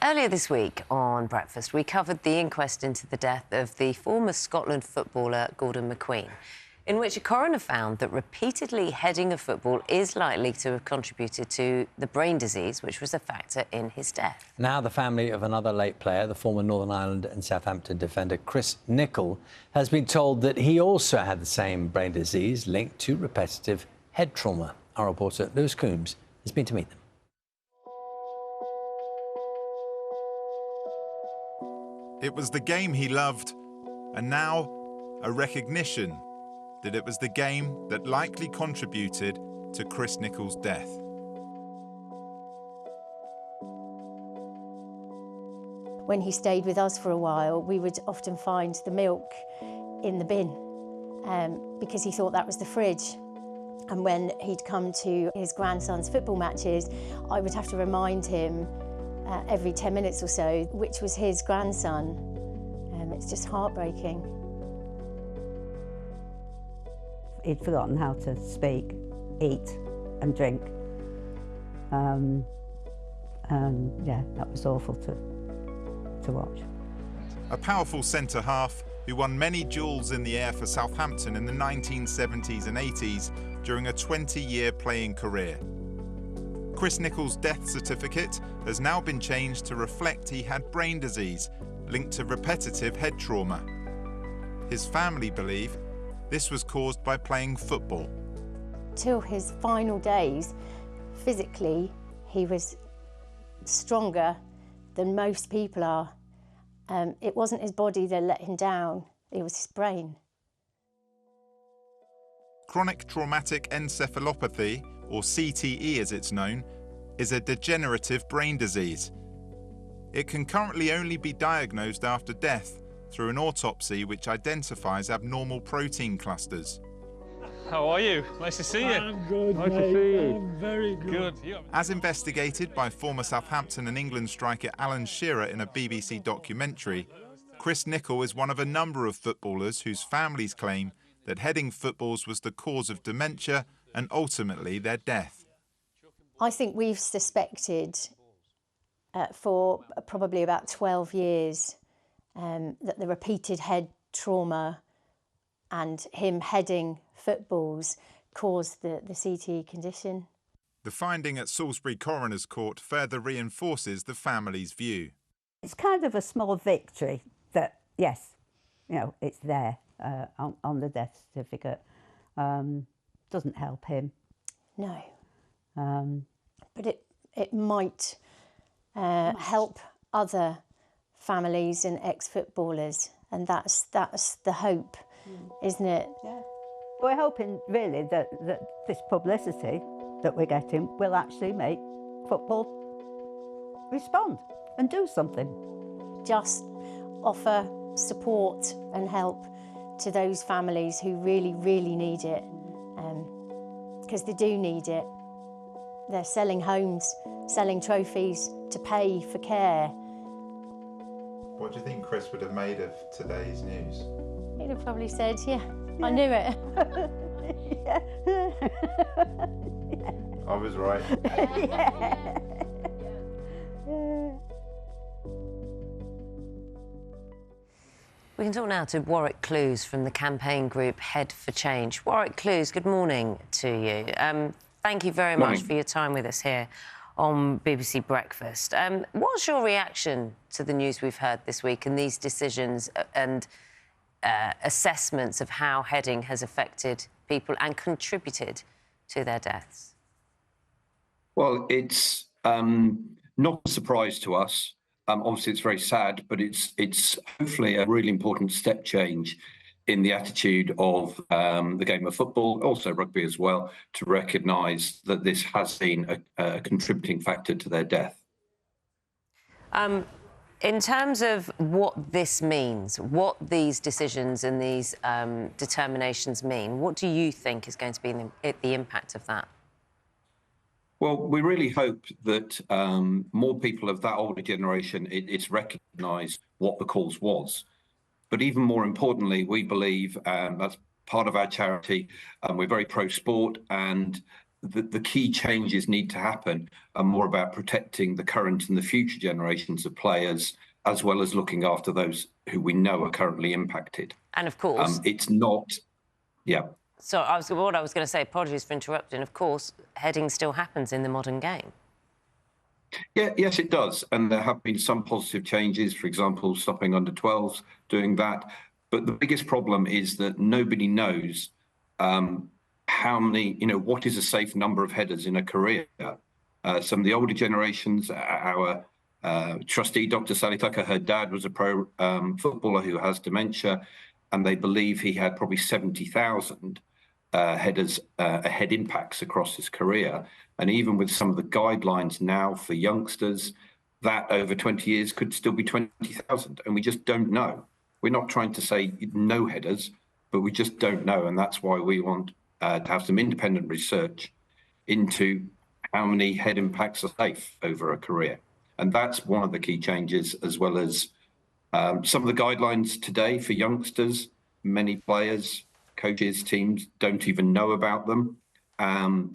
Earlier this week on Breakfast, we covered the inquest into the death of the former Scotland footballer Gordon McQueen, in which a coroner found that repeatedly heading a football is likely to have contributed to the brain disease, which was a factor in his death. Now the family of another late player, the former Northern Ireland and Southampton defender Chris Nicholl, has been told that he also had the same brain disease linked to repetitive head trauma. Our reporter Lewis Coombs has been to meet them. It was the game he loved, and now a recognition that it was the game that likely contributed to Chris Nicholl's death. When he stayed with us for a while, we would often find the milk in the bin because he thought that was the fridge. And when he'd come to his grandson's football matches, I would have to remind him every 10 minutes or so which was his grandson. It's just heartbreaking. He'd forgotten how to speak, eat and drink. Yeah, that was awful to watch. A powerful centre-half who won many jewels in the air for Southampton in the 1970s and 80s during a 20-year playing career. Chris Nicholl's death certificate has now been changed to reflect he had brain disease linked to repetitive head trauma. His family believe this was caused by playing football. Till his final days, physically, he was stronger than most people are. It wasn't his body that let him down, it was his brain. Chronic traumatic encephalopathy, or CTE as it's known, is a degenerative brain disease. It can currently only be diagnosed after death through an autopsy which identifies abnormal protein clusters. How are you? Nice to see you. I'm good, nice mate. to see you. I'm very good. As investigated by former Southampton and England striker Alan Shearer in a BBC documentary, Chris Nicholl is one of a number of footballers whose families claim that heading footballs was the cause of dementia and ultimately their death. I think we've suspected for probably about 12 years that the repeated head trauma and him heading footballs caused the CTE condition. The finding at Salisbury Coroner's Court further reinforces the family's view. It's kind of a small victory that, yes, you know, it's there on the death certificate. Doesn't help him. No. But it might help other families and ex-footballers, and that's the hope, isn't it? Yeah. We're hoping really that this publicity that we're getting will actually make football respond and do something. Just offer support and help to those families who really, really need it, because they do need it. They're selling homes, selling trophies to pay for care. What do you think Chris would have made of today's news? He'd have probably said, yeah. I knew it. Yeah. I was right. Yeah. We can talk now to Warwick Clues from the campaign group Head for Change. Warwick Clues, good morning to you. Thank you very much for your time with us here on BBC Breakfast. What's your reaction to the news we've heard this week and these decisions and assessments of how heading has affected people and contributed to their deaths? Well, it's not a surprise to us. Obviously, it's very sad, but it's hopefully a really important step change in the attitude of the game of football, also rugby as well, to recognise that this has been a contributing factor to their death. In terms of what this means, what these decisions and these determinations mean, what do you think is going to be the impact of that? Well, we really hope that more people of that older generation, it's recognised what the cause was. But even more importantly, we believe that's part of our charity, and we're very pro-sport, and the key changes need to happen are more about protecting the current and the future generations of players, as well as looking after those who we know are currently impacted. And of course, it's not. Yeah. So what I was going to say, apologies for interrupting. Of course, heading still happens in the modern game. Yeah, yes, it does. And there have been some positive changes, for example, stopping under 12s doing that. But the biggest problem is that nobody knows how many, what is a safe number of headers in a career. Some of the older generations, our trustee, Dr. Sally Tucker, her dad was a pro footballer who has dementia, and they believe he had probably 70,000 head impacts across his career. And even with some of the guidelines now for youngsters, that over 20 years could still be 20,000. And we just don't know. We're not trying to say no headers, but we just don't know. And that's why we want to have some independent research into how many head impacts are safe over a career. And that's one of the key changes, as well as some of the guidelines today for youngsters. Many players, coaches, teams don't even know about them.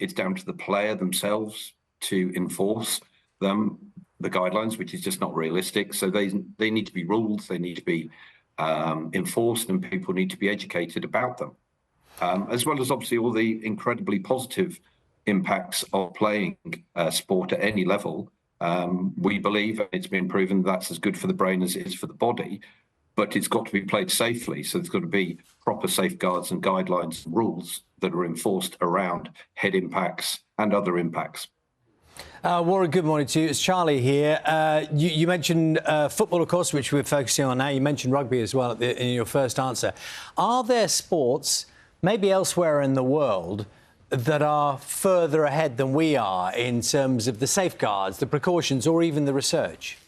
It's down to the player themselves to enforce them, the guidelines, which is just not realistic. So they need to be ruled, they need to be enforced, and people need to be educated about them. As well as obviously all the incredibly positive impacts of playing sport at any level. We believe, and it's been proven, that's as good for the brain as it is for the body, but it's got to be played safely. So there's got to be proper safeguards and guidelines and rules that are enforced around head impacts and other impacts. Warren, good morning to you. It's Charlie here. You mentioned football, of course, which we're focusing on now. You mentioned rugby as well in your first answer. Are there sports, maybe elsewhere in the world, that are further ahead than we are in terms of the safeguards, the precautions, or even the research?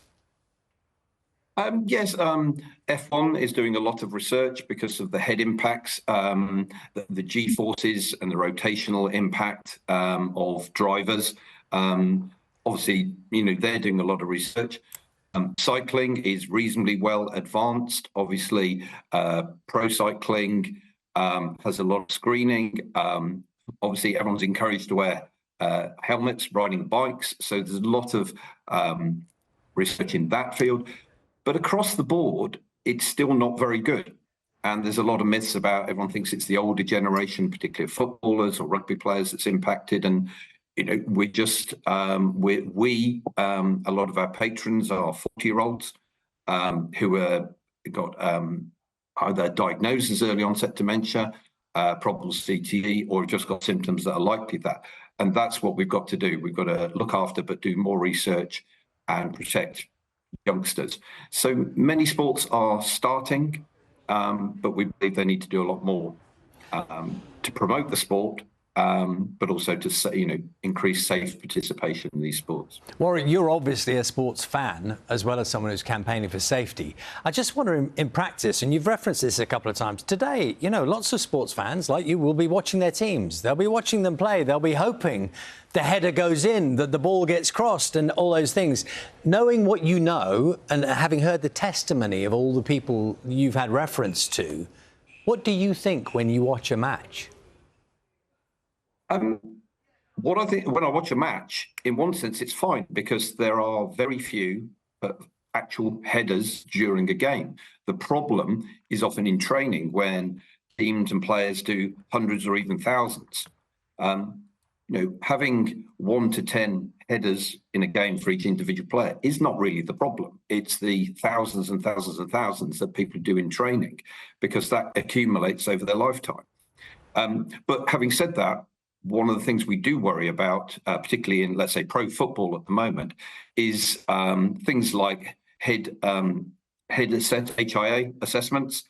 Yes, F1 is doing a lot of research because of the head impacts, the G-forces and the rotational impact of drivers. Obviously, they're doing a lot of research. Cycling is reasonably well advanced. Obviously, pro cycling has a lot of screening. Obviously, everyone's encouraged to wear helmets riding bikes. So there's a lot of research in that field. But across the board, it's still not very good. And there's a lot of myths about, everyone thinks it's the older generation, particularly footballers or rugby players, that's impacted. And, we're just, a lot of our patrons are 40-year-olds who got either diagnosed as early onset dementia, problems CTE, or just got symptoms that are likely that. And that's what we've got to do. We've got to look after, but do more research and protect youngsters. So many sports are starting, but we believe they need to do a lot more to promote the sport, but also to increase safe participation in these sports. Warren, you're obviously a sports fan as well as someone who's campaigning for safety. I just wonder, in practice, and you've referenced this a couple of times today, lots of sports fans like you will be watching their teams. They'll be watching them play. They'll be hoping the header goes in, that the ball gets crossed, and all those things. Knowing what you know and having heard the testimony of all the people you've had reference to, what do you think when you watch a match? What I think when I watch a match, in one sense, it's fine because there are very few actual headers during a game. The problem is often in training when teams and players do hundreds or even thousands. Having 1 to 10 headers in a game for each individual player is not really the problem. It's the thousands and thousands and thousands that people do in training, because that accumulates over their lifetime. But having said that, one of the things we do worry about, particularly in, let's say, pro football at the moment, is things like head HIA assessments,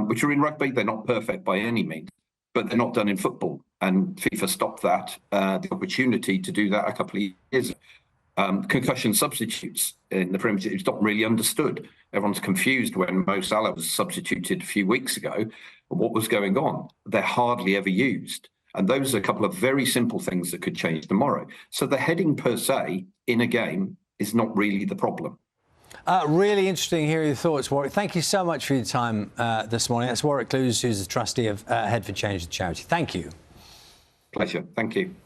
which are in rugby. They're not perfect by any means, but they're not done in football. And FIFA stopped that, the opportunity to do that a couple of years ago. Concussion substitutes in the Premier League, it's not really understood. Everyone's confused when Mo Salah was substituted a few weeks ago. What was going on? They're hardly ever used. And those are a couple of very simple things that could change tomorrow. So the heading per se in a game is not really the problem. Really interesting hearing your thoughts, Warwick. Thank you so much for your time this morning. That's Warwick Clues, who's the trustee of Head for Change, the charity. Thank you. Pleasure. Thank you.